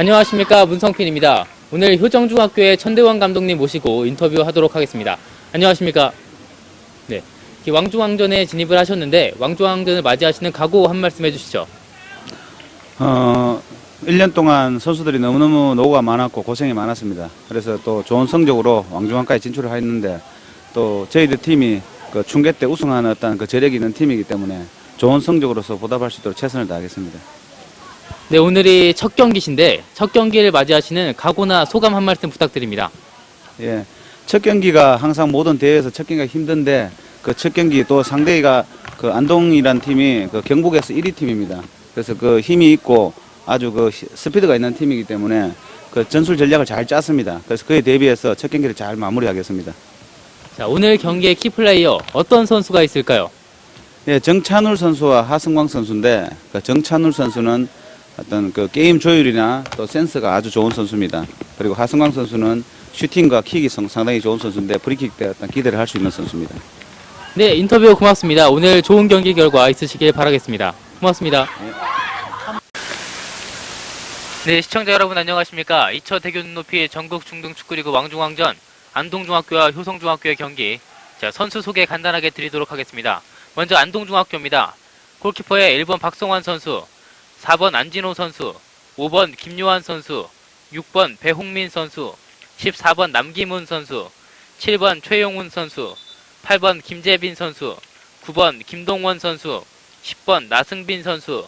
안녕하십니까, 문성필입니다. 오늘 효정중학교의 천대원 감독님 모시고 인터뷰하도록 하겠습니다. 안녕하십니까. 네, 왕중왕전에 진입을 하셨는데 왕중왕전을 맞이하시는 각오 한 말씀 해주시죠. 1년 동안 선수들이 너무너무 노고가 많았고 고생이 많았습니다. 그래서 또 좋은 성적으로 왕중왕까지 진출을 했는데 또 저희들 팀이 그 중계 때 우승하는 어떤 그 저력이 있는 팀이기 때문에 좋은 성적으로서 보답할 수 있도록 최선을 다하겠습니다. 네, 오늘이 첫 경기신데 첫 경기를 맞이하시는 각오나 소감 한 말씀 부탁드립니다. 예, 첫 경기가 항상 모든 대회에서 첫 경기가 힘든데 그 첫 경기 또 상대가 그 안동이란 팀이 그 경북에서 1위 팀입니다. 그래서 그 힘이 있고 아주 그 스피드가 있는 팀이기 때문에 그 전술 전략을 잘 짰습니다. 그래서 그에 대비해서 첫 경기를 잘 마무리하겠습니다. 자, 오늘 경기의 키플레이어 어떤 선수가 있을까요? 예, 정찬울 선수와 하승광 선수인데 그 정찬울 선수는 어떤 그 게임 조율이나 또 센스가 아주 좋은 선수입니다. 그리고 하승광 선수는 슈팅과 킥이 상당히 좋은 선수인데 프리킥 때 어떤 기대를 할 수 있는 선수입니다. 네, 인터뷰 고맙습니다. 오늘 좋은 경기 결과 있으시길 바라겠습니다. 고맙습니다. 네, 시청자 여러분 안녕하십니까. 2차 대교 눈높이 전국 중등축구리그 왕중왕전 안동중학교와 효성중학교의 경기, 자, 선수 소개 간단하게 드리도록 하겠습니다. 먼저 안동중학교입니다. 골키퍼의 1번 박성환 선수, 4번 안진호 선수, 5번 김요한 선수, 6번 배홍민 선수, 14번 남기문 선수, 7번 최용훈 선수, 8번 김재빈 선수, 9번 김동원 선수, 10번 나승빈 선수,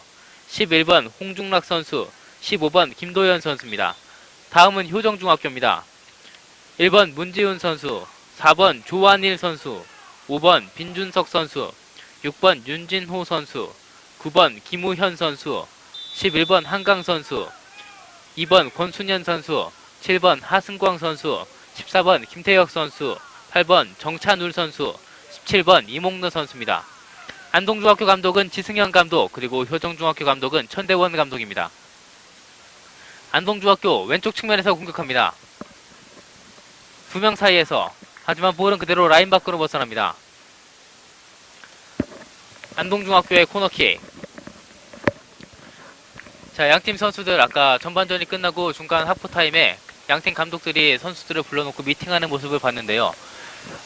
11번 홍중락 선수, 15번 김도현 선수입니다. 다음은 효정중학교입니다. 1번 문지훈 선수, 4번 조한일 선수, 5번 빈준석 선수, 6번 윤진호 선수, 9번 김우현 선수, 11번 한강 선수, 2번 권순현 선수, 7번 하승광 선수, 14번 김태혁 선수, 8번 정찬울 선수, 17번 이몽노 선수입니다. 안동중학교 감독은 지승현 감독, 그리고 효정중학교 감독은 천대원 감독입니다. 안동중학교 왼쪽 측면에서 공격합니다. 두 명 사이에서, 하지만 볼은 그대로 라인 밖으로 벗어납니다. 안동중학교의 코너킥. 자, 양팀 선수들 아까 전반전이 끝나고 중간 하프타임에 양팀 감독들이 선수들을 불러놓고 미팅하는 모습을 봤는데요.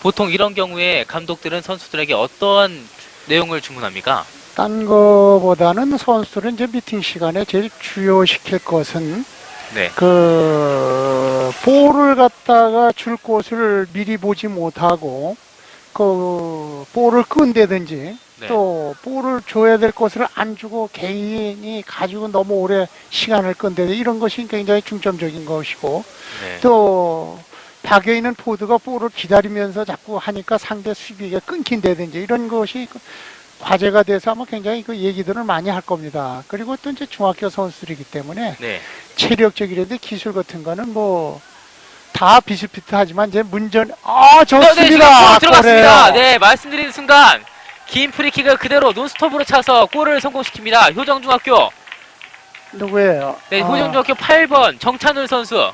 보통 이런 경우에 감독들은 선수들에게 어떤 내용을 주문합니까? 딴 거보다는 선수들은 이제 미팅 시간에 제일 주요시킬 것은 네. 그 볼을 갖다가 줄 곳을 미리 보지 못하고 그 볼을 끈다든지 네. 또 볼을 줘야 될 것을 안 주고 개인이 가지고 너무 오래 시간을 끈다든지 이런 것이 굉장히 중점적인 것이고, 네. 또 박여있는 포드가 볼을 기다리면서 자꾸 하니까 상대 수비가 끊긴다든지 이런 것이 과제가 돼서 아마 굉장히 그 얘기들을 많이 할 겁니다. 그리고 또 이제 중학교 선수들이기 때문에 네. 체력적이라든지 기술 같은 거는 뭐 다 비슷비슷하지만 이제 문전 좋습니다. 네, 들어갔습니다. 네, 말씀드리는 순간 긴 프리킥을 그대로 논스톱으로 차서 골을 성공시킵니다. 효정중학교. 누구예요? 네, 효정중학교 8번 정찬울 선수.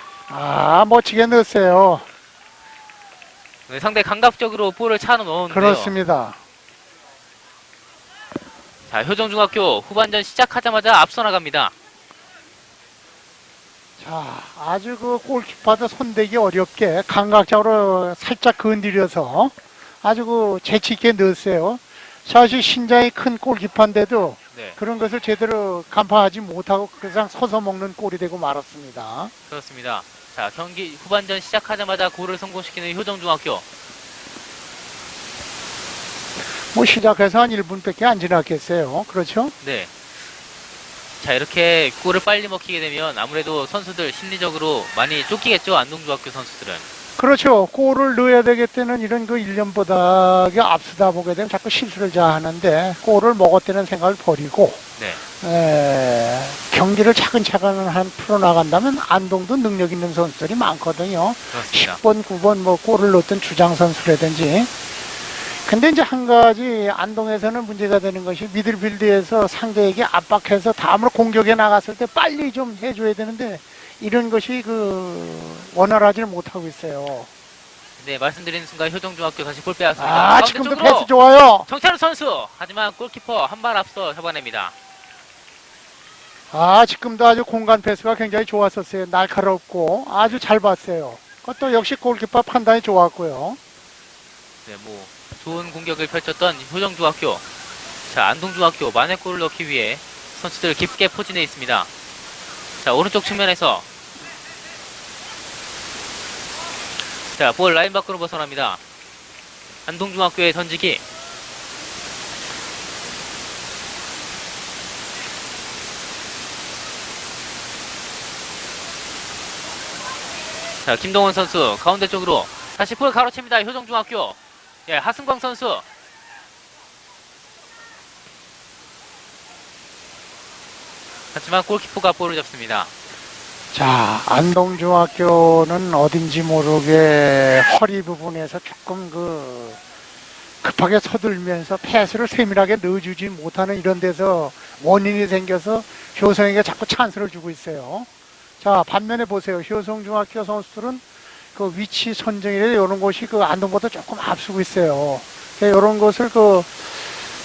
멋지게 넣었어요. 네, 상당히 감각적으로 볼을 차 넣었는데요. 그렇습니다. 자, 효정중학교 후반전 시작하자마자 앞서 나갑니다. 자, 아주 그 골키퍼도 손대기 어렵게 감각적으로 살짝 건드려서 아주 그 재치있게 넣었어요. 사실 신장이 큰 골키퍼인데도 네, 그런 것을 제대로 간파하지 못하고 그냥 서서 먹는 골이 되고 말았습니다. 그렇습니다. 자, 경기 후반전 시작하자마자 골을 성공시키는 효정중학교. 뭐 시작해서 한 1분밖에 안 지났겠어요. 그렇죠? 네. 자, 이렇게 골을 빨리 먹히게 되면 아무래도 선수들 심리적으로 많이 쫓기겠죠, 안동중학교 선수들은. 그렇죠. 골을 넣어야 되겠다는 이런 그 일념보다 앞서다 보게 되면 자꾸 실수를 하는데 골을 먹었다는 생각을 버리고 네. 경기를 차근차근 풀어나간다면 안동도 능력 있는 선수들이 많거든요. 그렇습니다. 10번, 9번 뭐 골을 넣었던 주장 선수라든지. 근데 이제 한 가지 안동에서는 문제가 되는 것이 미들필드에서 상대에게 압박해서 다음으로 공격에 나갔을 때 빨리 좀 해줘야 되는데 이런 것이 원활하지를 못하고 있어요. 네, 말씀드리는 순간 효정중학교 다시 볼 빼앗습니다. 지금도 패스 좋아요. 정찬우 선수! 하지만 골키퍼 한 발 앞서 잡아냅니다. 아, 지금도 아주 공간 패스가 굉장히 좋았었어요. 날카롭고 아주 잘 봤어요. 그것도 역시 골키퍼 판단이 좋았고요. 네, 뭐 좋은 공격을 펼쳤던 효정중학교. 자, 안동중학교 만회 골을 넣기 위해 선수들 깊게 포진해 있습니다. 자, 오른쪽 측면에서 자, 볼 라인 밖으로 벗어납니다. 안동중학교의 던지기. 자, 김동원 선수 가운데 쪽으로 다시 볼 가로챕니다. 효정중학교. 예, 하승광 선수. 하지만 골키퍼가 볼을 잡습니다. 자, 안동중학교는 어딘지 모르게 허리 부분에서 조금 급하게 서둘면서 패스를 세밀하게 넣어주지 못하는 이런 데서 원인이 생겨서 효성에게 자꾸 찬스를 주고 있어요. 자, 반면에 보세요. 효성중학교 선수들은 그 위치 선정이나 이런 것이 안동보다 조금 앞서고 있어요. 이런 것을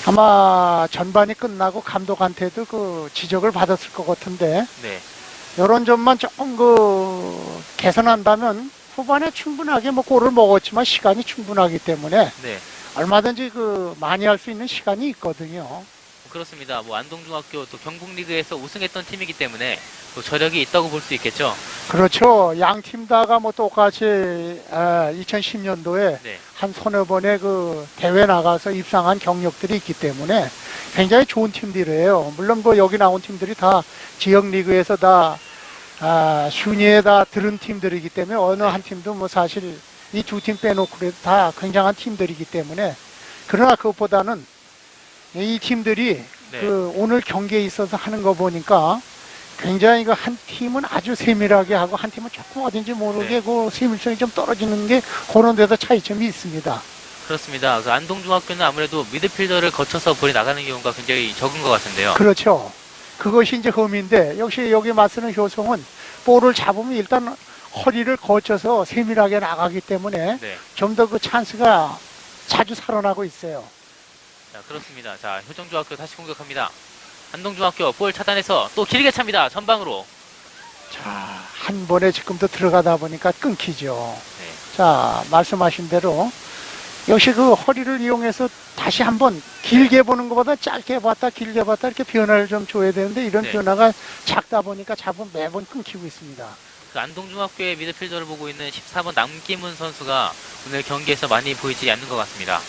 아마 전반이 끝나고 감독한테도 지적을 받았을 것 같은데, 네. 이런 점만 조금 개선한다면 후반에 충분하게 골을 먹었지만 시간이 충분하기 때문에 네. 얼마든지 많이 할 수 있는 시간이 있거든요. 그렇습니다. 뭐 안동중학교 또 경북리그에서 우승했던 팀이기 때문에 또 저력이 있다고 볼 수 있겠죠. 그렇죠. 양 팀 다가 똑같이 2010년도에 네. 한 서너 번의 대회 나가서 입상한 경력들이 있기 때문에 굉장히 좋은 팀들이에요. 물론 여기 나온 팀들이 다 지역 리그에서 다 순위에 다 들은 팀들이기 때문에 어느 한 팀도 사실 이 두 팀 빼놓고 그래도 다 굉장한 팀들이기 때문에, 그러나 그것보다는 이 팀들이 네. 오늘 경기에 있어서 하는 거 보니까 굉장히 한 팀은 아주 세밀하게 하고 한 팀은 조금 어딘지 모르게 세밀성이 좀 떨어지는 게 그런 데서 차이점이 있습니다. 그렇습니다. 안동중학교는 아무래도 미드필더를 거쳐서 볼이 나가는 경우가 굉장히 적은 것 같은데요. 그렇죠. 그것이 이제 흠인데, 역시 여기 맞서는 효성은 볼을 잡으면 일단 허리를 거쳐서 세밀하게 나가기 때문에 네. 좀 더 찬스가 자주 살아나고 있어요. 자, 그렇습니다. 자, 효정중학교 다시 공격합니다. 안동중학교 볼 차단해서 또 길게 찹니다. 전방으로. 자, 한 번에 지금도 들어가다 보니까 끊기죠. 네. 자, 말씀하신 대로 역시 허리를 이용해서 다시 한번 길게 보는 것보다 짧게 봤다 길게 봤다 이렇게 변화를 좀 줘야 되는데, 이런 네. 변화가 작다 보니까 잡으면 매번 끊기고 있습니다. 안동중학교의 미드필더를 보고 있는 14번 남기문 선수가 오늘 경기에서 많이 보이지 않는 것 같습니다.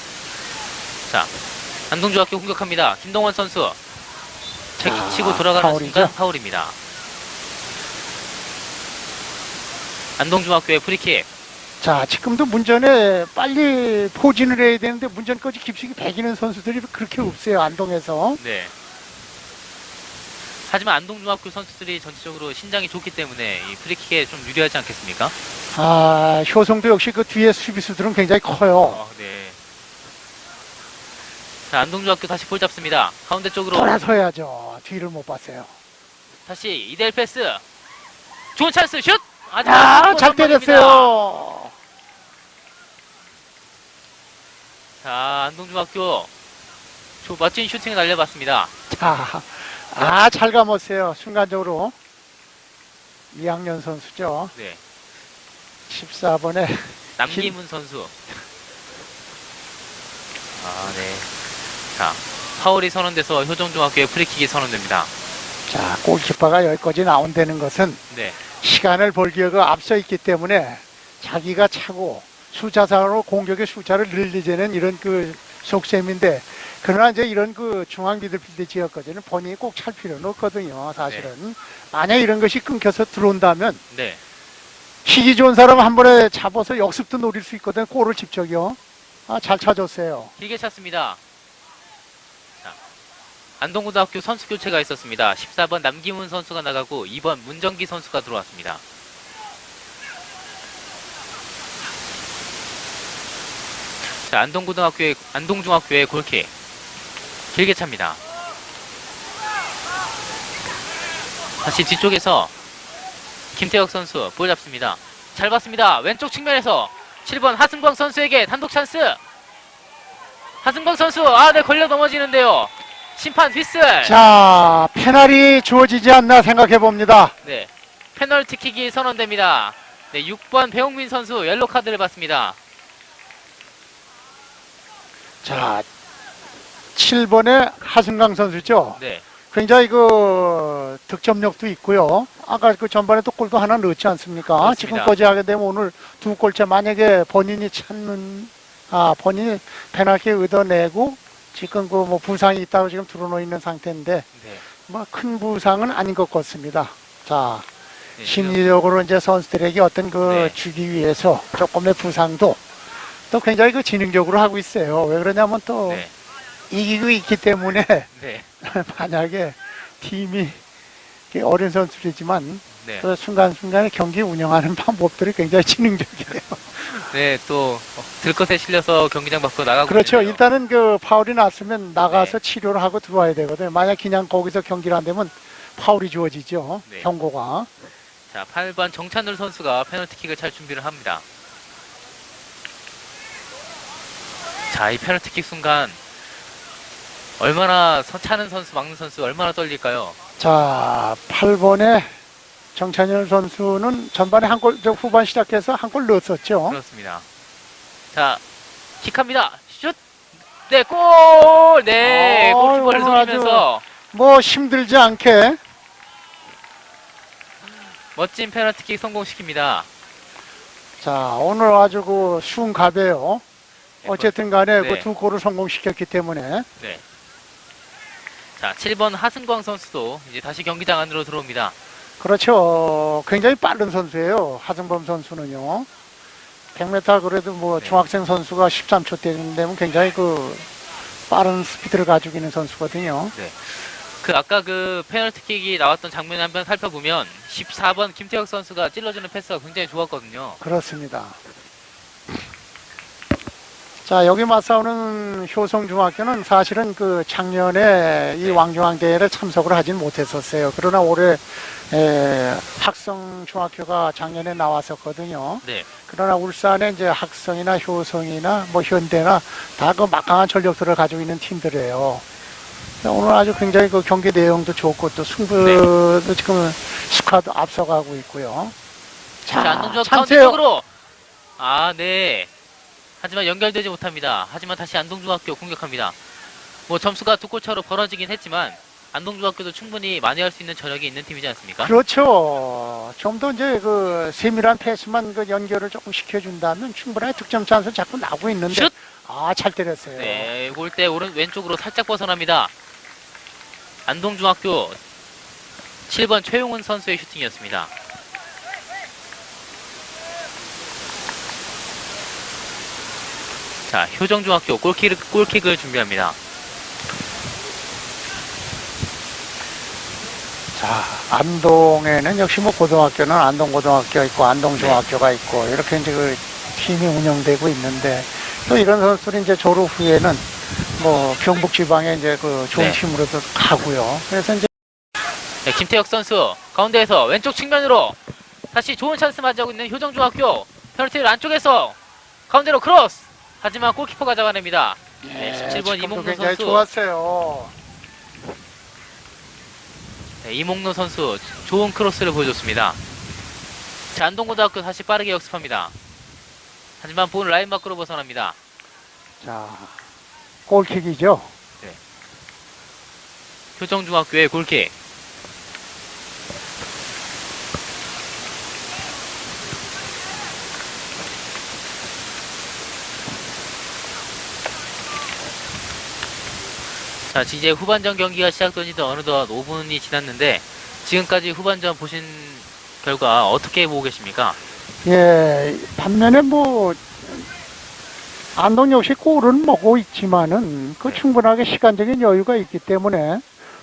자, 안동중학교 공격합니다. 김동원 선수. 치고 돌아가는 파울이죠. 순간 파울입니다. 안동중학교의 프리킥. 자, 지금도 문전에 빨리 포진을 해야 되는데 문전까지 깊숙이 배기는 선수들이 그렇게 없어요, 안동에서. 네. 하지만 안동중학교 선수들이 전체적으로 신장이 좋기 때문에 이 프리킥에 좀 유리하지 않겠습니까? 효성도 역시 뒤에 수비수들은 굉장히 커요. 네. 자, 안동중학교 다시 볼 잡습니다. 가운데 쪽으로 돌아서야죠. 뒤를 못 봤어요. 다시 이대일 패스. 좋은 찬스 슛! 잘 때렸어요. 자, 안동중학교 멋진 슈팅을 날려봤습니다. 자, 잘 감았어요. 순간적으로. 2학년 선수죠. 네. 14번에 남기문 선수. 네. 자, 파울이 선언돼서 효정중학교의 프리킥이 선언됩니다. 자, 골키퍼가 여기까지 나온다는 것은 네. 시간을 벌기가 앞서 있기 때문에 자기가 차고 숫자상으로 공격의 숫자를 늘리자는 이런 속셈인데, 그러나 이제 이런 중앙 미드필드 지역까지는 본인이 꼭 찰 필요는 없거든요, 사실은. 만약 이런 것이 끊겨서 들어온다면 네. 희귀 좋은 사람 한 번에 잡아서 역습도 노릴 수 있거든요. 골을 직접요. 잘 찾았어요. 길게 찼습니다. 자, 안동고등학교 선수 교체가 있었습니다. 14번 남기문 선수가 나가고 2번 문정기 선수가 들어왔습니다. 자, 안동중학교의 골킥. 길게 찹니다. 다시 뒤쪽에서 김태혁 선수 볼 잡습니다. 잘 봤습니다. 왼쪽 측면에서 7번 하승광 선수에게 단독 찬스. 하승광 선수, 네, 걸려 넘어지는데요. 심판 휘슬. 자, 페널이 주어지지 않나 생각해 봅니다. 네. 페널티킥이 선언됩니다. 네, 6번 배용민 선수 옐로 카드를 받습니다. 자, 7번의 하승강 선수죠. 네. 굉장히 그 득점력도 있고요. 아까 그 전반에 또 골도 하나 넣었지 않습니까? 그렇습니다. 지금까지 하게 되면 오늘 두 골째 만약에 본인이 본인이 페널티 얻어내고 지금 그 뭐 부상이 있다고 지금 드러나 있는 상태인데 네. 뭐 큰 부상은 아닌 것 같습니다. 자, 네, 심리적으로 이제 선수들에게 어떤 그 네. 주기 위해서 조금의 부상도 또 굉장히 그 지능적으로 하고 있어요. 왜 그러냐면 또 네. 이기고 있기 때문에 네. 만약에 팀이 어린 선수들이지만 네. 그 순간순간에 경기 운영하는 방법들이 굉장히 지능적이에요. 네, 또 들것에 실려서 경기장 밖으로 나가고 그렇죠. 있는데요. 일단은 그 파울이 났으면 나가서 네. 치료를 하고 들어와야 되거든요. 만약 그냥 거기서 경기를 안 되면 파울이 주어지죠. 네. 경고가. 자, 8번 정찬울 선수가 페널티킥을 찰 준비를 합니다. 자, 이 페널티킥 순간 얼마나 차는 선수, 막는 선수 얼마나 떨릴까요? 자, 8번의 정찬열 선수는 전반에 한 골, 후반 시작해서 한 골 넣었었죠. 그렇습니다. 자, 킥합니다. 슛! 네, 골! 네, 골키퍼를 오늘 아주 속이면서 뭐 힘들지 않게. 멋진 페널티킥 성공시킵니다. 자, 오늘 아주 그 쉬운 갑이에요. 어쨌든 간에 네. 그 두 골을 성공시켰기 때문에. 네. 자, 7번 하승광 선수도 이제 다시 경기장 안으로 들어옵니다. 그렇죠. 굉장히 빠른 선수예요. 하승범 선수는요. 100m 그래도 뭐 네. 중학생 선수가 13초 때리면 굉장히 그 빠른 스피드를 가지고 있는 선수거든요. 그 아까 그 페널티킥이 나왔던 장면 한번 살펴보면 14번 김태혁 선수가 찔러주는 패스가 굉장히 좋았거든요. 그렇습니다. 자, 여기 맞싸우는 효성중학교는 사실은 그 작년에 이 네. 왕중왕대회를 참석을 하진 못했었어요. 그러나 올해 학성중학교가 작년에 나왔었거든요. 네. 그러나 울산에 이제 학성이나 효성이나 뭐 현대나 다 그 막강한 전력들을 가지고 있는 팀들이에요. 오늘 아주 굉장히 그 경기 내용도 좋고 또 승부도 지금 스코어도 앞서가고 있고요. 자, 안동중 가운데 참세요. 쪽으로. 아, 네. 하지만 연결되지 못합니다. 하지만 다시 안동중학교 공격합니다. 뭐 점수가 두 골 차로 벌어지긴 했지만 안동중학교도 충분히 만회할 수 있는 저력이 있는 팀이지 않습니까? 그렇죠. 좀 더 이제 그 세밀한 패스만 그 연결을 조금 시켜준다면 충분하게 득점 찬스 자꾸 나고 있는데. 슛! 아, 잘 때렸어요. 네, 골대 왼쪽으로 살짝 벗어납니다. 안동중학교 7번 최용훈 선수의 슈팅이었습니다. 자, 효정중학교 골킥을 준비합니다. 자, 안동에는 역시 뭐 고등학교는 안동고등학교가 있고 안동중학교가 있고 이렇게 이제 그 팀이 운영되고 있는데 또 이런 선수들이 이제 졸업 후에는 뭐 경북 지방에 이제 그 좋은 네. 팀으로도 가고요. 그래서 이제 네, 김태혁 선수 가운데에서 왼쪽 측면으로 다시 좋은 찬스 맞이하고 있는 효정중학교 페널티를 안쪽에서 가운데로 크로스. 하지만 골키퍼가 잡아냅니다. 네, 17번 지금도 이몽노 굉장히 선수. 좋았어요. 네, 이몽노 선수 좋은 크로스를 보여줬습니다. 자, 안동고등학교 다시 빠르게 역습합니다. 하지만 본 라인 밖으로 벗어납니다. 자, 골킥이죠. 효정중학교의 골킥. 자, 이제 후반전 경기가 시작된 지도 어느덧 5분이 지났는데 지금까지 후반전 보신 결과 어떻게 보고 계십니까? 예, 반면에 뭐 안동 역시 골은 먹고 있지만은 그 충분하게 시간적인 여유가 있기 때문에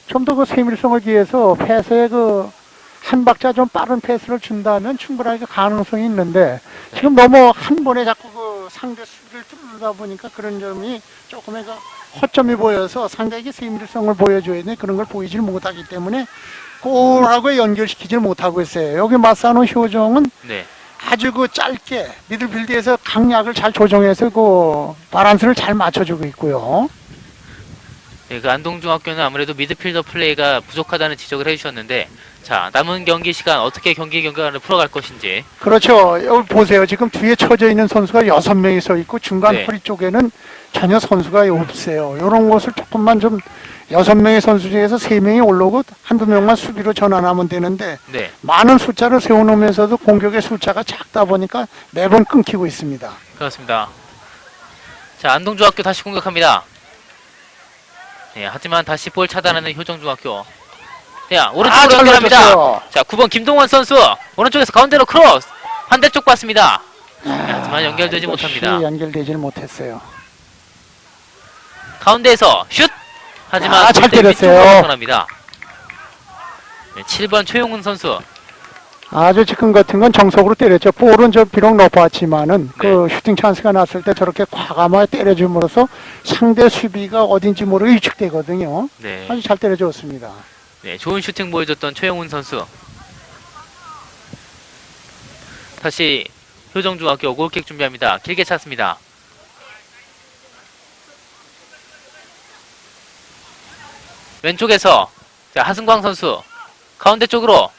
좀 더 그 세밀성을 기해서 패스에 그 한 박자 좀 빠른 패스를 준다면 충분하게 가능성이 있는데 지금 너무 한 번에 자꾸 그 상대 수비를 뚫다 보니까 그런 점이 조금의 그 허점이 보여서 상대에게 세밀성을 보여줘야 되는데 그런 걸 보이질 못하기 때문에 골하고 연결시키질 못하고 있어요. 여기 맞싸는 효정은 네. 아주 그 짧게 미들필드에서 강약을 잘 조정해서 그 바란스를 잘 맞춰주고 있고요. 네, 그 안동중학교는 아무래도 미드필더 플레이가 부족하다는 지적을 해주셨는데, 자, 남은 경기 시간 어떻게 경기를 풀어갈 것인지. 그렇죠. 여기 보세요. 지금 뒤에 쳐져 있는 선수가 6명이 서 있고 중간 네. 허리 쪽에는 전혀 선수가 없어요. 이런 것을 조금만 좀 6명의 선수 중에서 3명이 올라오고 한두 명만 수비로 전환하면 되는데 네, 많은 숫자를 세워놓으면서도 공격의 숫자가 작다 보니까 매번 끊기고 있습니다. 그렇습니다. 자, 안동중학교 다시 공격합니다. 네, 하지만 다시 볼 차단하는 효정중학교. 네, 오른쪽으로 연결합니다. 잘라줬어요. 자, 9번 김동원 선수 오른쪽에서 가운데로 크로스 반대쪽 봤습니다. 네, 하지만 연결되지 이것이 못합니다. 연결되질 못했어요. 가운데에서 슛! 하지만 잘 골대 때렸어요. 위쪽으로 벗어납니다. 네, 7번 최용훈 선수. 아주 지금 같은 건 정석으로 때렸죠. 볼은 저 비록 높았지만은 네. 그 슈팅 찬스가 났을 때 저렇게 과감하게 때려줌으로써 상대 수비가 어딘지 모르게 위축되거든요. 네, 아주 잘 때려줬습니다. 네, 좋은 슈팅 보여줬던 최용훈 선수. 다시 효정중학교 골킥 준비합니다. 길게 찼습니다. 왼쪽에서 자, 하승광 선수 가운데 쪽으로.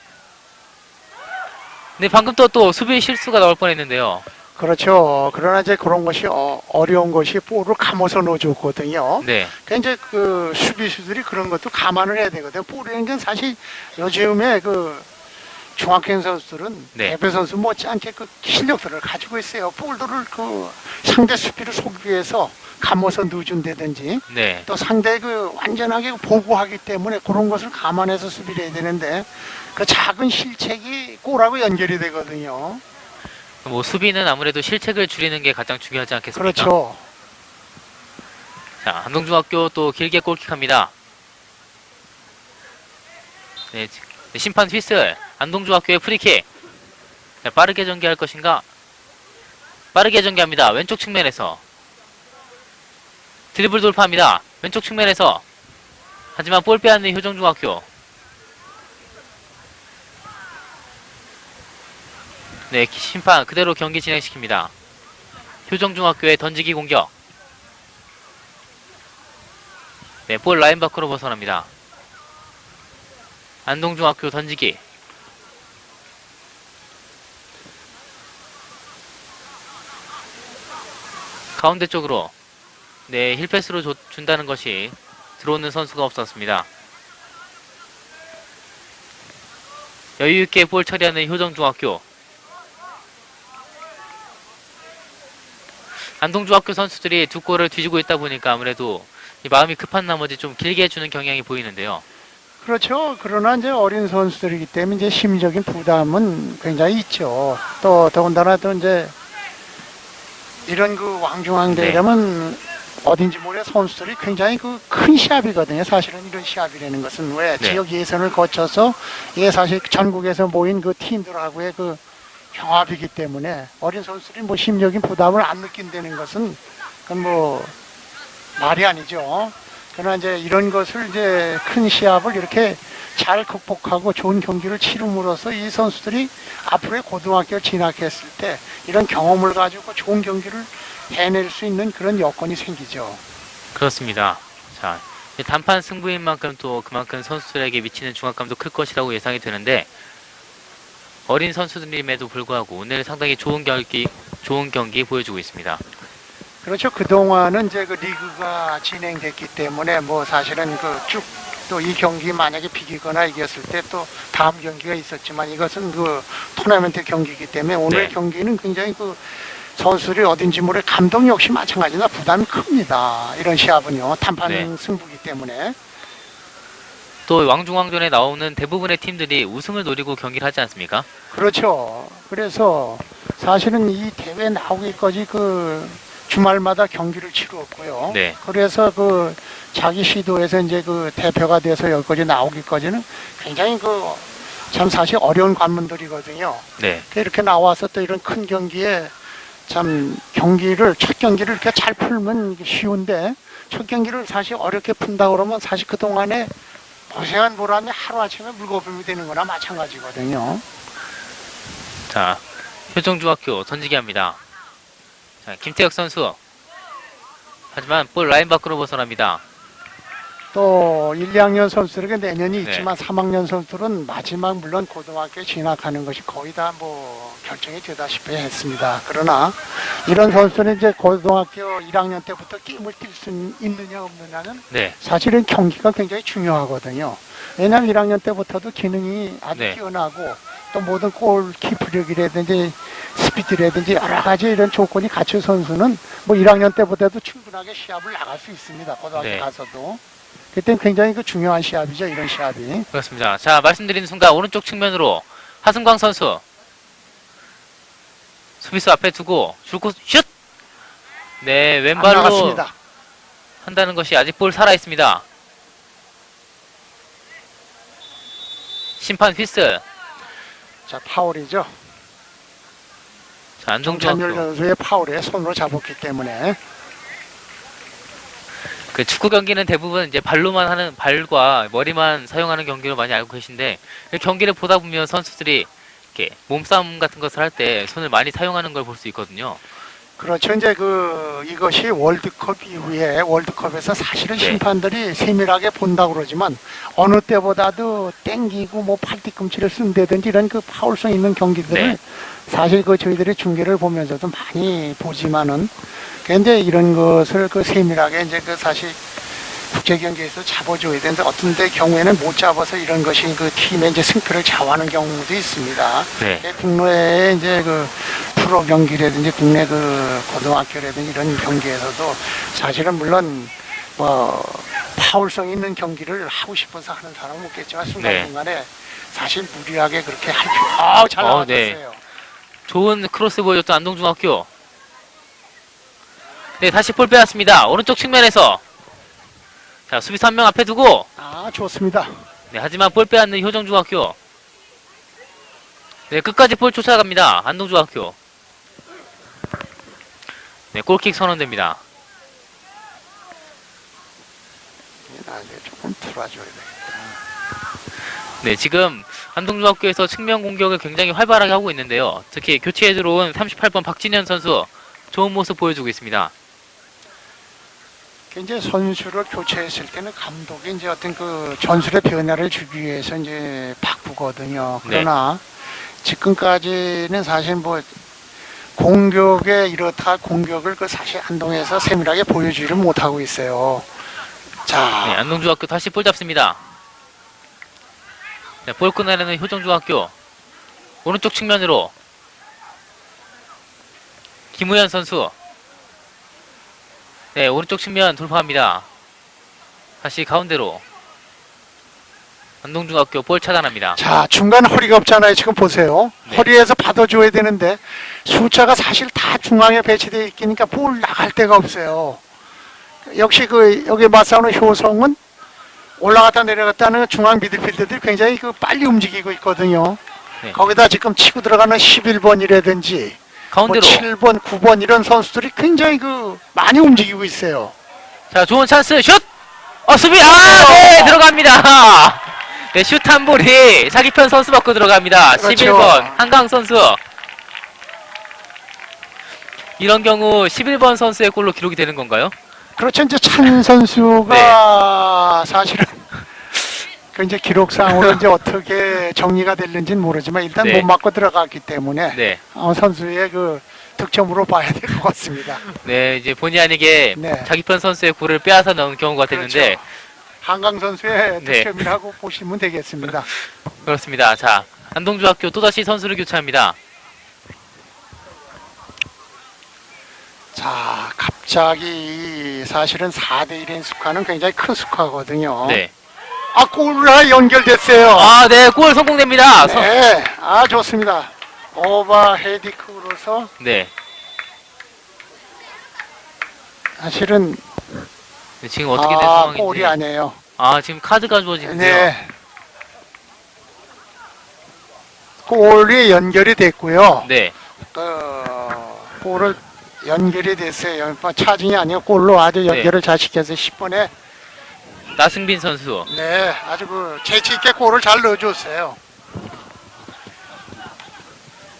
네, 방금 또 수비 실수가 나올 뻔했는데요. 그렇죠. 그러나 이제 그런 것이 어려운 것이 볼을 감아서 넣어줬거든요. 네, 그 이제 그 수비수들이 그런 것도 감안을 해야 되거든요. 볼이라는 게 사실 요즘에 그 중학생 선수들은 네. 대표 선수 못지않게 그 실력들을 가지고 있어요. 볼들을 그 상대 수비를 속기 위해서 감아서 넣어준다든지 네, 또 상대 그 완전하게 보고하기 때문에 그런 것을 감안해서 수비를 해야 되는데 그 작은 실책이 골하고 연결이 되거든요. 뭐 수비는 아무래도 실책을 줄이는 게 가장 중요하지 않겠습니까? 그렇죠. 자, 안동중학교 또 길게 골킥합니다. 네, 심판 휘슬. 안동중학교의 프리킥. 자, 빠르게 전개할 것인가? 빠르게 전개합니다. 왼쪽 측면에서 드리블 돌파합니다. 왼쪽 측면에서. 하지만 볼 빼앗는 효정중학교. 네, 심판 그대로 경기 진행시킵니다. 효정중학교의 던지기 공격. 네, 볼 라인 밖으로 벗어납니다. 안동중학교 던지기. 가운데 쪽으로. 네, 힐패스로 준다는 것이 들어오는 선수가 없었습니다. 여유있게 볼 처리하는 효정중학교. 안동중학교 선수들이 두 골을 뒤지고 있다 보니까 아무래도 이 마음이 급한 나머지 좀 길게 해주는 경향이 보이는데요. 그렇죠. 그러나 이제 어린 선수들이기 때문에 이제 심리적인 부담은 굉장히 있죠. 또 더군다나 또 이제 이런 그 왕중왕대라면 어딘지 모르게 선수들이 굉장히 그 큰 시합이거든요. 사실은 이런 시합이라는 것은 왜 네. 지역 예선을 거쳐서 이게 사실 전국에서 모인 그 팀들하고의 그 경합이기 때문에 어린 선수들이 뭐 심리적인 부담을 안 느낀다는 것은 그건 뭐 말이 아니죠. 그러나 이제 이런 것을 이제 큰 시합을 이렇게 잘 극복하고 좋은 경기를 치름으로써 이 선수들이 앞으로의 고등학교를 진학했을 때 이런 경험을 가지고 좋은 경기를 해낼 수 있는 그런 여건이 생기죠. 그렇습니다. 자, 단판 승부인 만큼 또 그만큼 선수들에게 미치는 중압감도 클 것이라고 예상이 되는데 어린 선수들임에도 불구하고 오늘 상당히 좋은 경기 보여주고 있습니다. 그렇죠. 그동안은 이제 그 리그가 진행됐기 때문에 뭐 사실은 그 쭉 또 이 경기 만약에 비기거나 이겼을 때 또 다음 경기가 있었지만 이것은 그 토너먼트 경기이기 때문에 오늘 네. 경기는 굉장히 그 선수들이 어딘지 모르게 감독 역시 마찬가지나 부담이 큽니다. 이런 시합은요. 단판 네. 승부기 때문에. 또 왕중왕전에 나오는 대부분의 팀들이 우승을 노리고 경기를 하지 않습니까? 그렇죠. 그래서 사실은 이 대회 나오기까지 그 주말마다 경기를 치루었고요. 네. 그래서 그 자기 시도에서 이제 그 대표가 돼서 여기까지 나오기까지는 굉장히 그 참 사실 어려운 관문들이거든요. 네. 이렇게 나와서 또 이런 큰 경기에 참 첫 경기를 이렇게 잘 풀면 쉬운데 첫 경기를 사실 어렵게 푼다 그러면 사실 그동안에 고생한 보람이 하루아침에 물거품이 되는 거나 마찬가지거든요. 자, 효정중학교 던지기 합니다. 자, 김태혁 선수. 하지만 볼 라인 밖으로 벗어납니다. 또 1, 2학년 선수들에게 내년이 네. 있지만 3학년 선수들은 마지막 물론 고등학교에 진학하는 것이 거의 다 뭐 결정이 되다시피 했습니다. 그러나 이런 선수는 이제 고등학교 1학년 때부터 게임을 뛸 수 있느냐 없느냐는 네. 사실은 경기가 굉장히 중요하거든요. 왜냐하면 1학년 때부터도 기능이 아주 네. 뛰어나고 또 모든 골 키프력이라든지 스피드라든지 여러 가지 이런 조건이 갖춘 선수는 뭐 1학년 때보다도 충분하게 시합을 나갈 수 있습니다. 고등학교 네. 가서도. 그때는 굉장히 그 중요한 시합이죠. 이런 시합이. 그렇습니다. 자, 말씀드리는 순간 오른쪽 측면으로 하승광 선수 수비수 앞에 두고 줄곧 슛! 네, 안 왼발로 나갔습니다. 한다는 것이 아직 볼 살아 있습니다. 심판 휘슬. 자, 파울이죠. 자, 정찬열 안동중학교. 선수의 파울에 손으로 잡았기 때문에. 그 축구 경기는 대부분 이제 발로만 하는 발과 머리만 사용하는 경기로 많이 알고 계신데 경기를 보다 보면 선수들이 이렇게 몸싸움 같은 것을 할 때 손을 많이 사용하는 걸 볼 수 있거든요. 그렇죠. 이제 이것이 월드컵 이후에 월드컵에서 사실은 네. 심판들이 세밀하게 본다고 그러지만 어느 때보다도 땡기고 뭐 팔뒤꿈치를 쓴다든지 이런 그 파울성 있는 경기들을 네. 사실 저희들이 중계를 보면서도 많이 보지만은 근데 이런 것을 세밀하게 이제 사실 국제 경기에서 잡아줘야 되는데 어떤 데 경우에는 못 잡아서 이런 것이 팀의 이제 승패를 좌우하는 경우도 있습니다. 네. 국내에 이제 프로 경기라든지 국내 고등학교라든지 이런 경기에서도 사실은 물론 뭐 파울성 있는 경기를 하고 싶어서 하는 사람은 없겠지만 순간순간에 사실 무리하게 그렇게 할 필요 잘 나왔어요. 네. 좋은 크로스 보여줬던 안동중학교. 네, 다시 볼 빼앗습니다. 오른쪽 측면에서 자, 수비수 한 명 앞에 두고 좋습니다. 네, 하지만 볼 빼앗는 효정중학교. 네, 끝까지 볼 쫓아갑니다. 안동중학교. 네, 골킥 선언됩니다. 나중에 조금 틀어줘야 되겠다. 네, 지금 안동중학교에서 측면 공격을 굉장히 활발하게 하고 있는데요. 특히 교체에 들어온 38번 박진현 선수 좋은 모습 보여주고 있습니다. 이제 선수를 교체했을 때는 감독이 이제 어떤 전술의 변화를 주기 위해서 이제 바꾸거든요. 그러나 지금까지는 사실 뭐 공격에 이렇다 공격을 사실 안동에서 세밀하게 보여주지를 못하고 있어요. 자, 네, 안동중학교 다시 볼 잡습니다. 네, 볼 끊어내는 효정중학교. 오른쪽 측면으로 김우현 선수. 네, 오른쪽 측면 돌파합니다. 다시 가운데로 안동중학교 볼 차단합니다. 자, 중간 허리가 없잖아요. 지금 보세요. 네. 허리에서 받아줘야 되는데 숫자가 사실 다 중앙에 배치되어 있으니까 볼 나갈 데가 없어요. 역시 여기 맞서는 효성은 올라갔다 내려갔다는 중앙 미드필더들이 굉장히 빨리 움직이고 있거든요. 네. 거기다 지금 치고 들어가는 11번이라든지 뭐 가운데로 7번, 9번 이런 선수들이 굉장히 많이 움직이고 있어요. 자, 좋은 찬스 슛! 수비 네, 들어갑니다. 네, 슛 한 볼이 자기 편 선수 받고 들어갑니다. 그렇죠. 11번 한강 선수. 이런 경우 11번 선수의 골로 기록이 되는 건가요? 그렇죠. 이제 찬 선수가 사실은 이제 기록상으로 이제 어떻게 정리가 될는지는 모르지만 일단 네. 못 맞고 들어갔기 때문에 네. 선수의 득점으로 봐야 될 것 같습니다. 네, 이제 본의 아니게 네. 자기 편 선수의 골을 빼앗아 넣은 경우가 됐는데 그렇죠. 한강 선수의 네. 득점이라고 보시면 되겠습니다. 그렇습니다. 자, 안동중학교 또다시 선수를 교체합니다. 자, 갑자기 사실은 4대1인 스코어는 굉장히 큰 스코어거든요. 네. 골로 연결됐어요. 네, 골 성공됩니다. 네, 좋습니다. 오버헤디크로서 네. 사실은 네, 지금 어떻게 된 상황인지. 골이 아니에요. 지금 카드가 주어지는데요. 네. 골이 연결이 됐고요. 네. 골을 연결이 됐어요. 차징이 아니고 골로 아주 연결을 잘 시켜서 10번에 나승빈 선수. 네, 아주 재치 있게 골을 잘 넣어줬어요.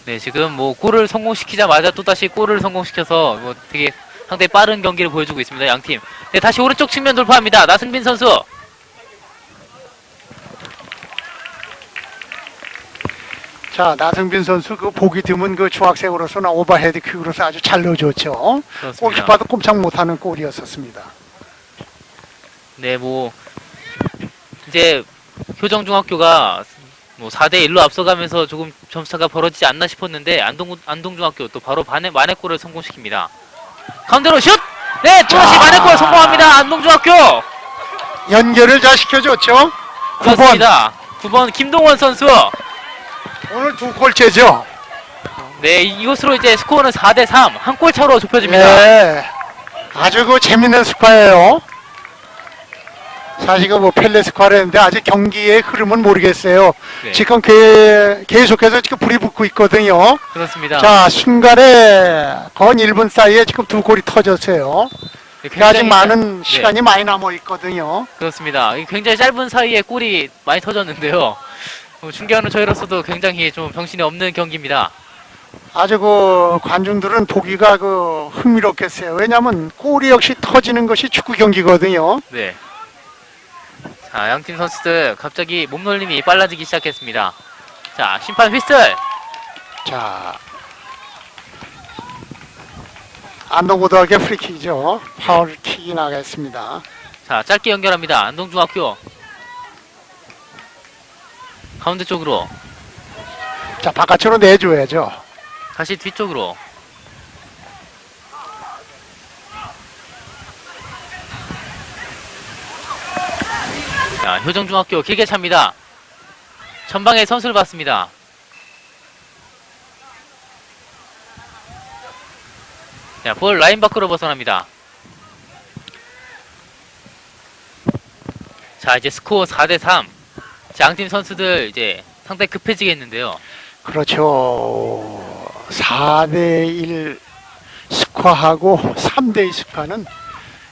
네, 지금 뭐 골을 성공시키자마자 또다시 골을 성공시켜서 되게 상당히 빠른 경기를 보여주고 있습니다. 양팀. 네, 다시 오른쪽 측면 돌파합니다. 나승빈 선수. 자, 나성빈 선수 그 보기 드문 그 중학생으로서는 오버헤드 킥으로서 아주 잘 넣어줬죠. 그렇습니다. 골키퍼도 꼼짝 못하는 골이었었습니다. 네, 뭐 이제 효정중학교가 뭐 4대 1로 앞서가면서 조금 점수차가 벌어지지 않나 싶었는데 안동중학교 또 바로 만회골을 성공시킵니다. 가운데로 슛! 네, 또다시 자. 만회골 성공합니다. 안동중학교. 연결을 잘 시켜줬죠. 9번. 그렇습니다. 9번 김동원 선수. 오늘 두 골째죠. 네, 이것으로 이제 스코어는 4대 3, 한 골 차로 좁혀집니다. 네. 아주 그 재밌는 스코어예요. 사실 뭐 펠레 스코어를 했는데 아직 경기의 흐름은 모르겠어요. 네. 지금 계속해서 지금 불이 붙고 있거든요. 그렇습니다. 자, 순간에 건 1분 사이에 지금 두 골이 터졌어요. 네, 그러니까 아직 굉장히 많은 네, 시간이 많이 남아 있거든요. 그렇습니다. 굉장히 짧은 사이에 골이 많이 터졌는데요. 중계하는 저희로서도 굉장히 좀 정신이 없는 경기입니다. 아주 그 관중들은 보기가 그 흥미롭겠어요. 왜냐하면 골이 역시 터지는 것이 축구 경기거든요. 네. 자, 양팀 선수들 갑자기 몸놀림이 빨라지기 시작했습니다. 자, 심판 휘슬. 자, 안동고등학교 프리킥이죠. 파울킥이 나가겠습니다. 자, 짧게 연결합니다. 안동중학교. 가운데 쪽으로. 자, 바깥으로 내줘야죠. 다시 뒤쪽으로. 자, 효정중학교 길게 찹니다. 전방에 선수를 봤습니다. 자, 볼 라인 밖으로 벗어납니다. 자, 이제 스코어 4대 3. 양팀 선수들 이제 상당히 급해지겠는데요. 그렇죠. 4대1 스코어하고 3대2 스코어는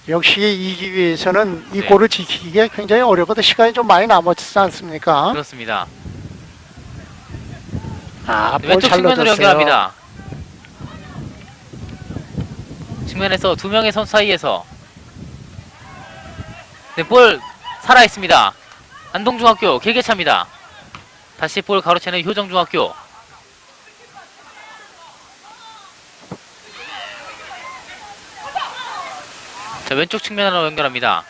역시 이기기 위해서는 이 네. 골을 지키기가 굉장히 어렵거든. 시간이 좀 많이 남았지 않습니까? 그렇습니다. 아, 네, 볼 왼쪽 잘 측면으로 넣었어요. 연결합니다. 측면에서 두 명의 선수 사이에서 네, 볼 살아있습니다. 안동중학교 길게 찹니다. 다시 볼 가로채는 효정중학교. 자, 왼쪽 측면으로 연결합니다.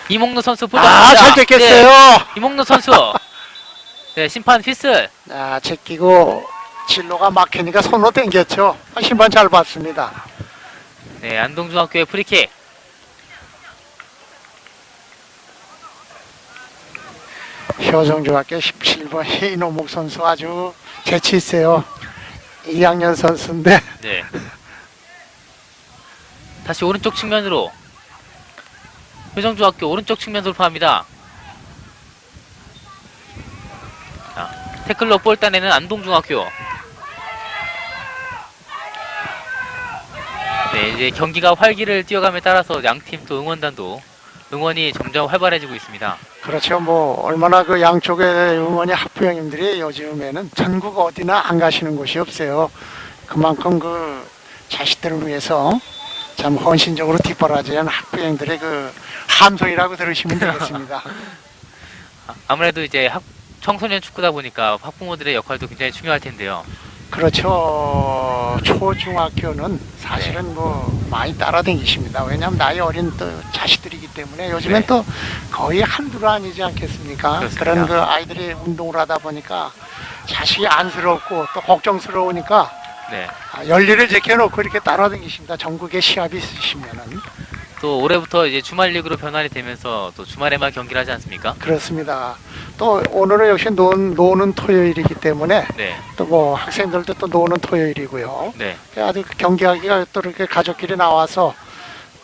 이몽노 선수 아, 보자마자 잘 됐겠어요. 네, 이몽노 선수. 네, 심판 휘슬. 아, 제끼고 진로가 막히니까 손으로 당겼죠. 아, 심판 잘 봤습니다. 네, 안동중학교의 프리킥. 효정중학교 17번 해인호목 선수 아주 재치 있어요. 2학년 선수인데 네. 다시 오른쪽 측면으로. 효정중학교 오른쪽 측면 돌파합니다. 자, 태클로 볼 따내는 안동중학교. 네, 이제 경기가 활기를 띄어감에 따라서 양팀 또 응원단도 응원이 점점 활발해지고 있습니다. 그렇죠. 뭐 얼마나 그 양쪽의 응원의 학부 형님들이 요즘에는 전국 어디나 안 가시는 곳이 없어요. 그만큼 그 자식들을 위해서 참 헌신적으로 뒷바라지한 학부 형들의 그 함성이라고 들으시면 되겠습니다. 아무래도 이제 청소년 축구다 보니까 학부모들의 역할도 굉장히 중요할 텐데요. 그렇죠. 초중학교는 사실은 뭐 많이 따라다니십니다. 왜냐하면 나이 어린 또 자식들이기 때문에 요즘엔 네. 또 거의 한두가 아니지 않겠습니까? 그렇습니다. 그런 그 아이들이 운동을 하다 보니까 자식이 안쓰럽고 또 걱정스러우니까 네. 열리를 제껴놓고 이렇게 따라다니십니다. 전국에 시합이 있으시면은. 또 올해부터 이제 주말 리그로 변환이 되면서 또 주말에만 경기를 하지 않습니까? 그렇습니다. 또 오늘은 역시 노는 토요일이기 때문에 네. 또 뭐 학생들도 또 노는 토요일이고요. 네. 아주 경기하기가 또 이렇게 가족끼리 나와서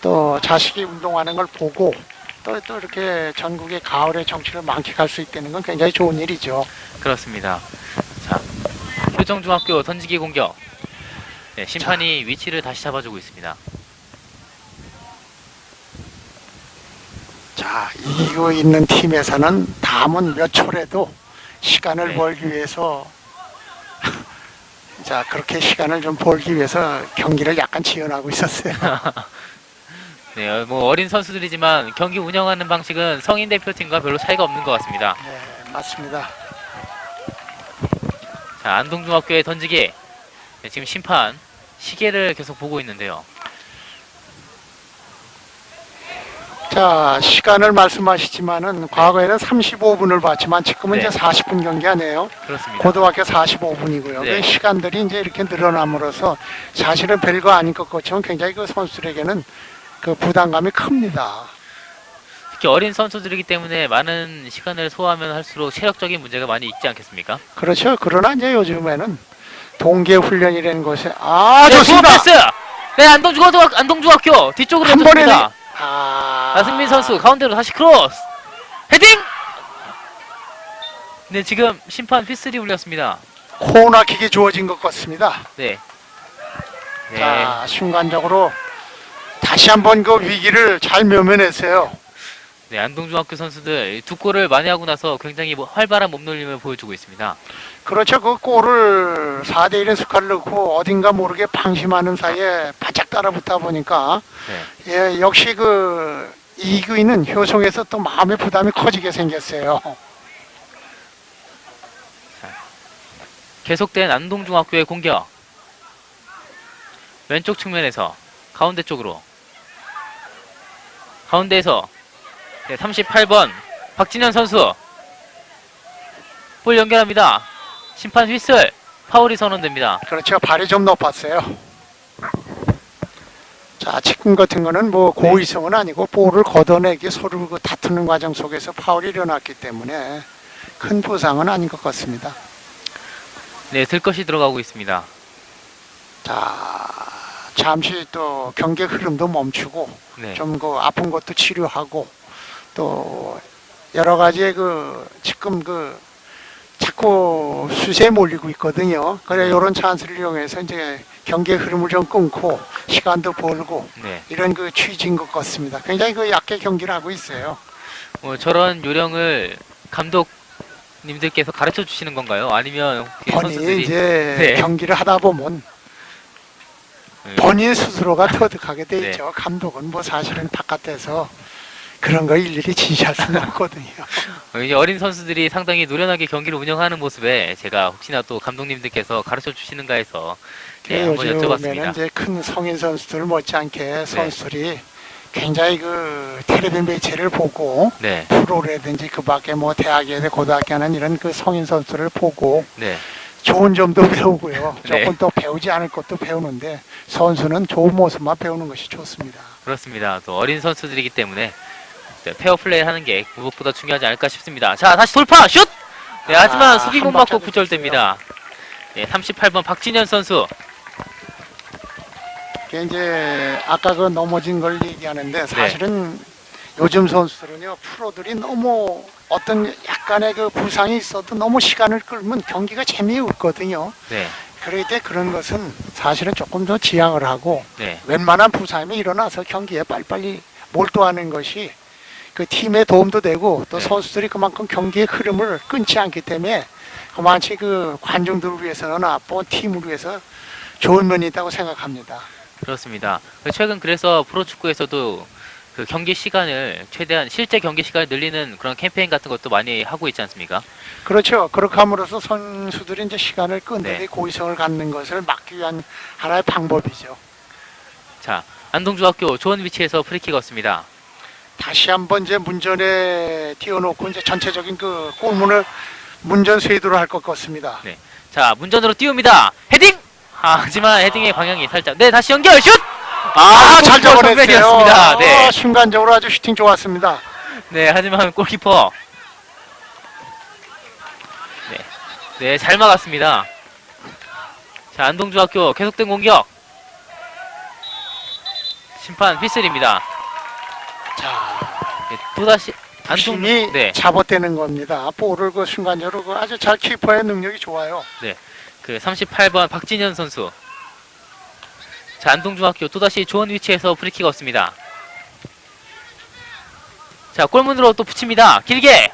또 자식이 운동하는 걸 보고 또 이렇게 전국의 가을의 정치를 만끽할 수 있다는 건 굉장히 좋은 일이죠. 그렇습니다. 자, 효정중학교 던지기 공격. 네, 심판이 위치를 다시 잡아주고 있습니다. 자, 이기고 있는 팀에서는 남은 몇 초라도 시간을 네. 벌기 위해서 자, 그렇게 시간을 좀 벌기 위해서 경기를 약간 지연하고 있었어요. 네, 뭐 어린 선수들이지만 경기 운영하는 방식은 성인 대표팀과 별로 차이가 없는 것 같습니다. 네, 맞습니다. 자, 안동중학교의 던지기. 네, 지금 심판 시계를 계속 보고 있는데요. 자, 시간을 말씀하시지만은 과거에는 35분을 봤지만 지금은 네. 이제 40분 경기 아니에요. 그렇습니다. 고등학교 45분이고요. 네. 그 시간들이 이제 이렇게 늘어남으로써 사실은 별거 아닌 것 같지만 굉장히 그 선수들에게는 그 부담감이 큽니다. 특히 어린 선수들이기 때문에 많은 시간을 소화하면 할수록 체력적인 문제가 많이 있지 않겠습니까? 그렇죠. 그러나 이제 요즘에는 동계 훈련이라는 것이 좋습니다. 패스! 네, 안동중학교 뒤쪽으로 한 번에 해줬습니다. 나승민 아, 선수 가운데로 다시 크로스 헤딩! 네, 지금 심판 휘슬이 울렸습니다. 코너킥이 주어진 것 같습니다. 네. 네. 자, 순간적으로 다시 한번 그 위기를 잘 면면했어요. 네, 안동중학교 선수들 두 골을 만회하고 나서 굉장히 활발한 몸놀림을 보여주고 있습니다. 그렇죠. 그 골을 4대1의 스코어를 넣고 어딘가 모르게 방심하는 사이에 바짝 따라붙다 보니까 네. 예, 역시 그 이기고 있는 효성에서 또 마음의 부담이 커지게 생겼어요. 계속된 안동중학교의 공격. 왼쪽 측면에서 가운데 쪽으로. 가운데에서 네, 38번 박진현 선수 볼 연결합니다. 심판 휘슬 파울이 선언됩니다. 그렇죠. 발이 좀 높았어요. 자, 지금 같은 거는 뭐 고의성은 아니고 볼을 걷어내기 서로 그 다투는 과정 속에서 파울이 일어났기 때문에 큰 부상은 아닌 것 같습니다. 네, 들것이 들어가고 있습니다. 자, 잠시 또 경기 흐름도 멈추고 네. 좀 그 아픈 것도 치료하고 또 여러 가지의 그 지금 그 자꾸 수세에 몰리고 있거든요. 그래 이런 찬스를 이용해서 이제 경기의 흐름을 좀 끊고 시간도 벌고 네. 이런 그 취지인 것 같습니다. 굉장히 그 얕게 경기를 하고 있어요. 저런 요령을 감독님들께서 가르쳐 주시는 건가요? 아니면 혹시 본인이 선수들이 이제 네. 경기를 하다 보면 네. 본인 스스로가 터득하게 돼 네. 있죠. 감독은 뭐 사실은 바깥에서 그런 거 일일이 지시할 수는 없거든요. 이제 어린 선수들이 상당히 노련하게 경기를 운영하는 모습에 제가 혹시나 또 감독님들께서 가르쳐 주시는가 해서 네, 한번 요즘에는 여쭤봤습니다. 이제 큰 성인 선수들 못지않게 선수들이 굉장히 그 텔레비 매체를 보고 네, 프로라든지 그 밖에 뭐 대학이나 고등학교는 이런 그 성인 선수를 보고 네, 좋은 점도 배우고요. 네. 조금 또 배우지 않을 것도 배우는데 선수는 좋은 모습만 배우는 것이 좋습니다. 그렇습니다. 또 어린 선수들이기 때문에 네, 페어 플레이 하는 게 무엇보다 중요하지 않을까 싶습니다. 자, 다시 돌파 슛! 네, 하지만 수비 못 한 맞고 박자 구절됩니다. 네, 38번 박진현 선수. 이게 이제 아까 그 넘어진 걸 네. 얘기하는데 사실은 요즘 선수들은요 프로들이 너무 어떤 약간의 그 부상이 있어도 너무 시간을 끌면 경기가 재미없거든요. 네, 그럴 때 그런 것은 사실은 조금 더 지양을 하고 네, 웬만한 부상이 일어나서 경기에 빨리빨리 몰두하는 것이 그 팀에 도움도 되고 또 네. 선수들이 그만큼 경기의 흐름을 끊지 않기 때문에 그만치 그 관중들을 위해서나 또 팀을 위해서 좋은 면이 있다고 생각합니다. 그렇습니다. 최근 그래서 프로축구에서도 그 경기 시간을 최대한 실제 경기 시간을 늘리는 그런 캠페인 같은 것도 많이 하고 있지 않습니까? 그렇죠. 그렇게 함으로써 선수들이 이제 시간을 끈들이 네. 고의성을 갖는 것을 막기 위한 하나의 방법이죠. 자, 안동중학교 좋은 위치에서 프리킥 얻습니다. 다시 한번 이제 문전에 띄워놓고 이제 전체적인 그 골문을 문전 쇄도를 할 것 같습니다. 네. 자, 문전으로 띄웁니다. 헤딩! 하지만 헤딩의 방향이 살짝. 네, 다시 연결 슛! 잘 정면이었습니다. 잡아냈어요. 네. 순간적으로 아주 슈팅 좋았습니다. 네, 하지만 골키퍼. 네. 네, 잘 막았습니다. 자, 안동중학교 계속된 공격. 심판 휘슬입니다. 자, 네, 또다시 안동 힘이 네. 잡아대는 겁니다. 볼을 그 순간적으로 그 아주 잘 키퍼의 능력이 좋아요. 그 38번 박진현 선수. 자, 안동중학교 또다시 좋은 위치에서 프리킥 얻습니다. 자, 골문으로 또 붙입니다. 길게.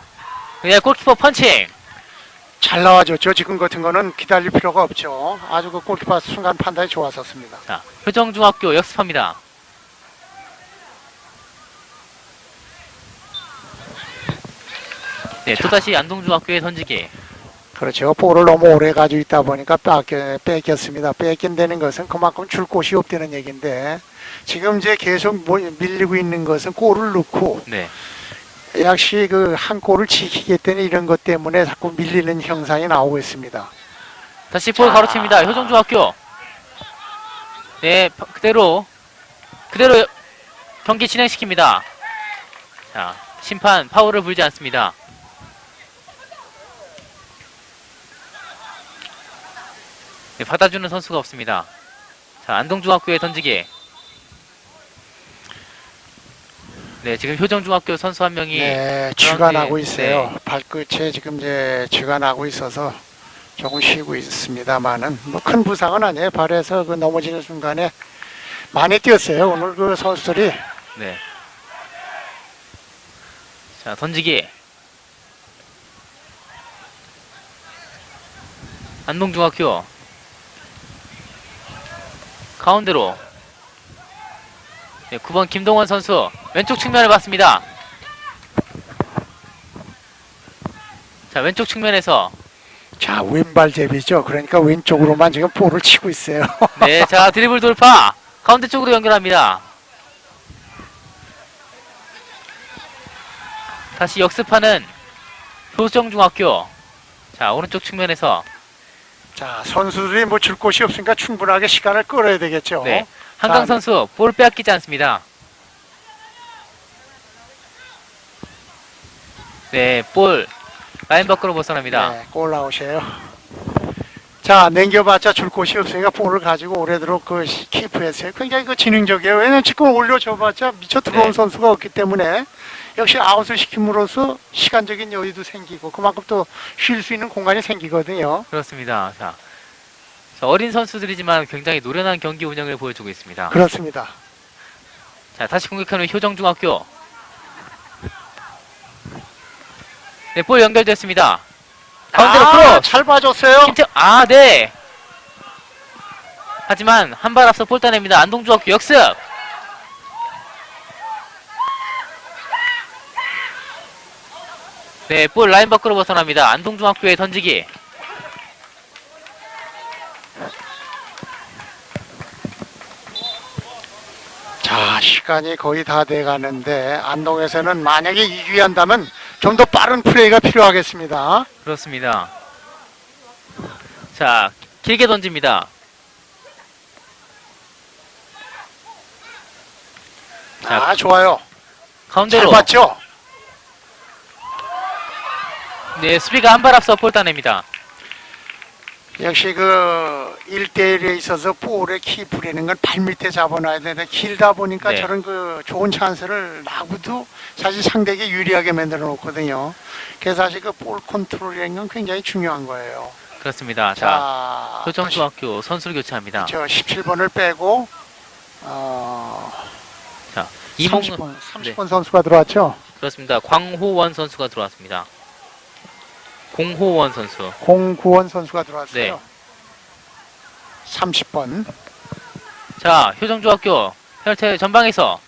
네, 골키퍼 펀칭. 잘 나와줬죠. 지금 같은 거는 기다릴 필요가 없죠. 아주 그 골키퍼 순간 판단이 좋았었습니다. 자, 효정중학교 역습합니다. 네, 자. 또다시 안동중학교의 던지기. 그렇죠. 볼을 너무 오래 가지고 있다 보니까 뺏겼습니다. 뺏긴다는 것은 그만큼 줄 곳이 없다는 얘기인데 지금 이제 계속 밀리고 있는 것은 골을 넣고 네. 역시 그 한 골을 지키겠다는 이런 것 때문에 자꾸 밀리는 형상이 나오고 있습니다. 다시 볼 가로칩니다. 효정중학교. 네, 그대로 경기 진행시킵니다. 자, 심판 파울을 불지 않습니다. 네, 받아주는 선수가 없습니다. 자, 안동중학교의 던지기. 네, 지금 효정중학교 선수 한 명이 네, 쥐가 나고 그런데, 있어요. 네. 발끝에 지금 이제 쥐가 나고 있어서 조금 쉬고 있습니다만은 뭐 큰 부상은 아니에요. 발에서 그 넘어지는 순간에 많이 뛰었어요. 오늘 그 선수들이. 네. 자, 던지기. 안동중학교. 가운데로. 네, 9번 김동원 선수 왼쪽 측면을 봤습니다. 자, 왼쪽 측면에서 자, 왼발 제비죠. 그러니까 왼쪽으로만 지금 볼을 치고 있어요. 네, 자, 드리블 돌파. 가운데 쪽으로 연결합니다. 다시 역습하는 효정중학교. 자, 오른쪽 측면에서 자, 선수들이 뭐 줄 곳이 없으니까 충분하게 시간을 끌어야 되겠죠. 네, 한강 선수 볼 빼앗기지 않습니다. 네, 볼 라인 밖으로 벗어납니다. 네, 골 나오셔요. 자, 남겨봤자 줄 곳이 없으니까 볼을 가지고 오래도록 그 키프했어요. 굉장히 그 지능적이에요. 왜냐면 지금 올려줘봤자 미쳐 들어온 네. 선수가 없기 때문에 역시 아웃을 시킴으로써 시간적인 여유도 생기고 그만큼 또 쉴 수 있는 공간이 생기거든요. 그렇습니다. 자, 어린 선수들이지만 굉장히 노련한 경기 운영을 보여주고 있습니다. 그렇습니다. 자, 다시 공격하는 효정중학교. 네, 볼 연결됐습니다. 가운데로 크로스. 잘 봐줬어요. 김태, 네. 하지만 한 발 앞서 볼 따냅니다. 안동중학교 역습. 네, 볼 라인 밖으로 벗어납니다. 안동중학교의 던지기. 자, 시간이 거의 다 돼가는데 안동에서는 만약에 이기한다면 좀 더 빠른 플레이가 필요하겠습니다. 그렇습니다. 자, 길게 던집니다. 자, 좋아요. 잘 가운데로. 봤죠? 네, 수비가 한 발 앞서 볼 따냅니다. 역시 그 1대1에 있어서 볼의 키 부리는 건 발밑에 잡아놔야 되는데 길다 보니까 네. 저런 그 좋은 찬스를 나고도 사실 상대에게 유리하게 만들어 놓거든요. 그래서 사실 그 볼 컨트롤이라는 건 굉장히 중요한 거예요. 그렇습니다. 자, 자, 효정중학교 선수를 교체합니다. 저 17번을 빼고 자, 이몽 30번 선수가 들어왔죠. 그렇습니다. 광호원 선수가 들어왔습니다. 공호원 선수. 공구원 선수가 들어왔어요. 네. 30번. 자, 효정중학교 혈태 전방에서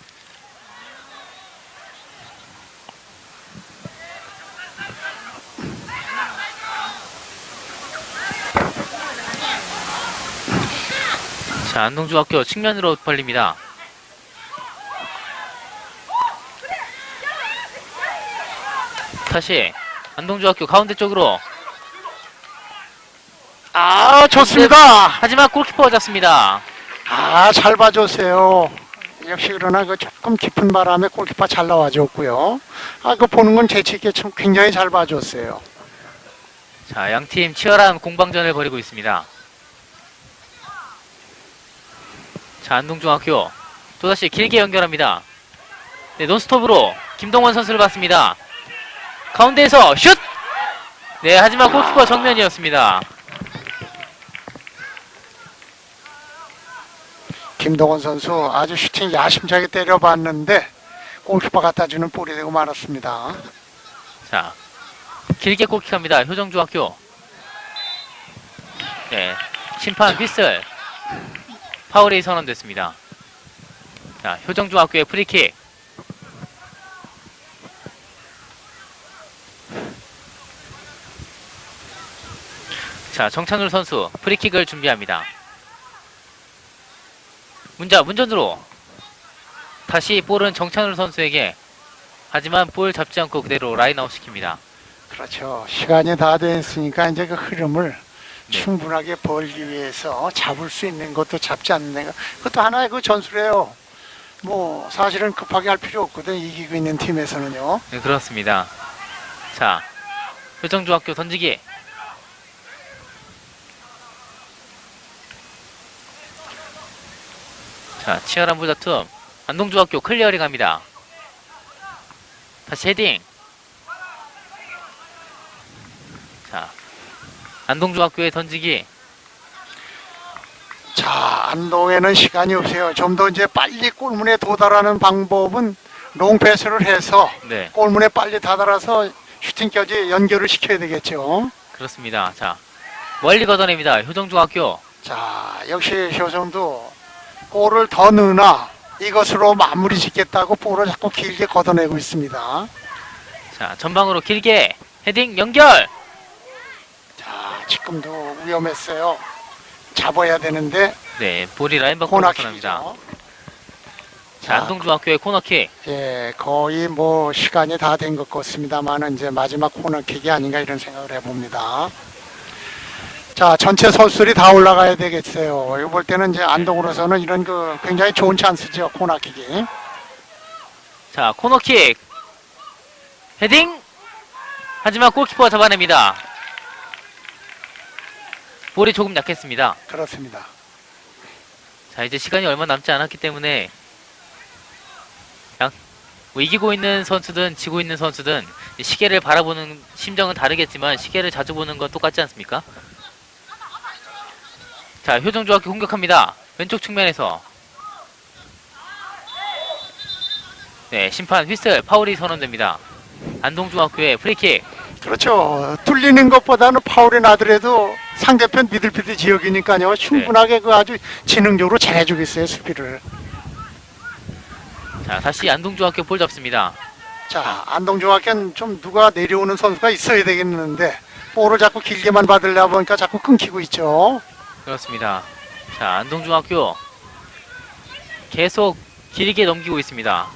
자, 안동중학교 측면으로 벌립니다. 다시 안동중학교 가운데 쪽으로. 좋습니다. 하지만 골키퍼가 잡습니다. 잘 봐줬어요. 역시 그러나 그 조금 깊은 바람에 골키퍼 잘 나와줬고요. 그 보는 건 재치있게 참 굉장히 잘 봐줬어요. 자, 양팀 치열한 공방전을 벌이고 있습니다. 자, 안동중학교 또다시 길게 연결합니다. 네, 논스톱으로 김동원 선수를 봤습니다. 가운데에서 슛! 네, 하지만 골키퍼 정면이었습니다. 김동원 선수 아주 슈팅 야심차게 때려봤는데 골키퍼 갖다 주는 볼이 되고 말았습니다. 자, 길게 골킥합니다. 효정중학교. 네, 심판 휘슬. 파울이 선언됐습니다. 자, 효정중학교의 프리킥. 자, 정찬울 선수 프리킥을 준비합니다. 문전으로 다시 볼은 정찬울 선수에게, 하지만 볼 잡지 않고 그대로 라인아웃 시킵니다. 그렇죠. 시간이 다 됐으니까 이제 그 흐름을 네. 충분하게 벌기 위해서 잡을 수 있는 것도 잡지 않는 거. 그것도 하나의 그 전술이에요. 뭐 사실은 급하게 할 필요 없거든. 이기고 있는 팀에서는요. 네, 그렇습니다. 자, 효정중학교 던지기. 자, 치열한 부다툼. 안동중학교 클리어링 합니다. 다시 헤딩. 자, 안동중학교의 던지기. 자, 안동에는 시간이 없어요. 좀 더 이제 빨리 골문에 도달하는 방법은 롱패스를 해서 네, 골문에 빨리 다다라서 슈팅까지 연결을 시켜야 되겠죠. 그렇습니다. 자, 멀리 걷어냅니다. 효정중학교. 자, 역시 효정도 골을 더 넣으나 이것으로 마무리 짓겠다고 볼을 자꾸 길게 걷어내고 있습니다. 자, 전방으로 길게 헤딩 연결. 자, 지금도 위험했어요. 잡아야 되는데 네, 볼이 라인 밖으로 벗어납니다. 코너킥이죠. 자, 안동중학교의 코너킥. 예, 거의 뭐 시간이 다 된 것 같습니다만은 이제 마지막 코너킥이 아닌가 이런 생각을 해봅니다. 자, 전체 선수들이 다 올라가야 되겠어요. 이거 볼 때는 이제 안동으로서는 이런 그 굉장히 좋은 찬스죠, 코너킥이. 자, 코너킥. 헤딩. 하지만 골키퍼가 잡아냅니다. 볼이 조금 약했습니다. 그렇습니다. 자, 이제 시간이 얼마 남지 않았기 때문에 뭐 이기고 있는 선수든 지고 있는 선수든 시계를 바라보는 심정은 다르겠지만 시계를 자주 보는 건 똑같지 않습니까? 자, 효정중학교 공격합니다. 왼쪽 측면에서. 네, 심판 휘슬, 파울이 선언됩니다. 안동중학교의 프리킥. 그렇죠. 뚫리는 것보다는 파울이 나더라도 상대편 미들필드 지역이니까요. 충분하게 그 아주 지능적으로 잘해주겠어요, 수비를. 자, 다시 안동중학교 볼 잡습니다. 자, 안동중학교는 좀 누가 내려오는 선수가 있어야 되겠는데 볼을 자꾸 길게만 받으려 보니까 자꾸 끊기고 있죠. 그렇습니다. 자, 안동중학교 계속 길게 넘기고 있습니다.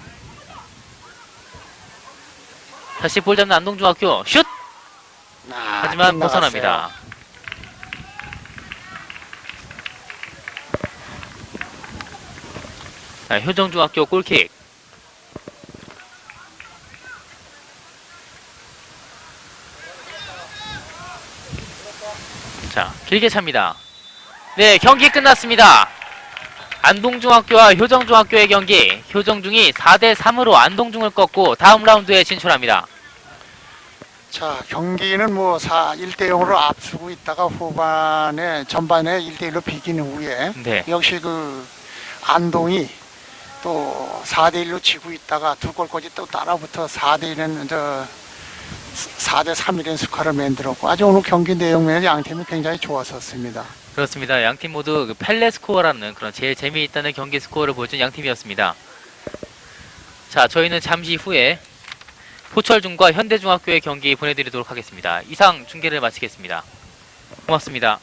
다시 볼 잡는 안동중학교 슛! 하지만 빗나갔어요. 벗어납니다. 자, 효정중학교 골킥. 자, 길게 찹니다. 네, 경기 끝났습니다. 안동중학교와 효정중학교의 경기. 효정중이 4대3으로 안동중을 꺾고 다음 라운드에 진출합니다. 자, 경기는 뭐 1대 0으로 앞서고 있다가 후반에 전반에 1대 1로 비긴 후에 네, 역시 그 안동이 또 4대 1로 지고 있다가 두 골까지 또 따라붙어 4대 1은 4대 3이라는 스코어를 만들었고 아주 오늘 경기 내용면 양 팀이 굉장히 좋았었습니다. 그렇습니다. 양팀 모두 그 펠레 스코어라는 그런 제일 재미있다는 경기 스코어를 보여준 양팀이었습니다. 자, 저희는 잠시 후에 포철중과 현대중학교의 경기 보내드리도록 하겠습니다. 이상 중계를 마치겠습니다. 고맙습니다.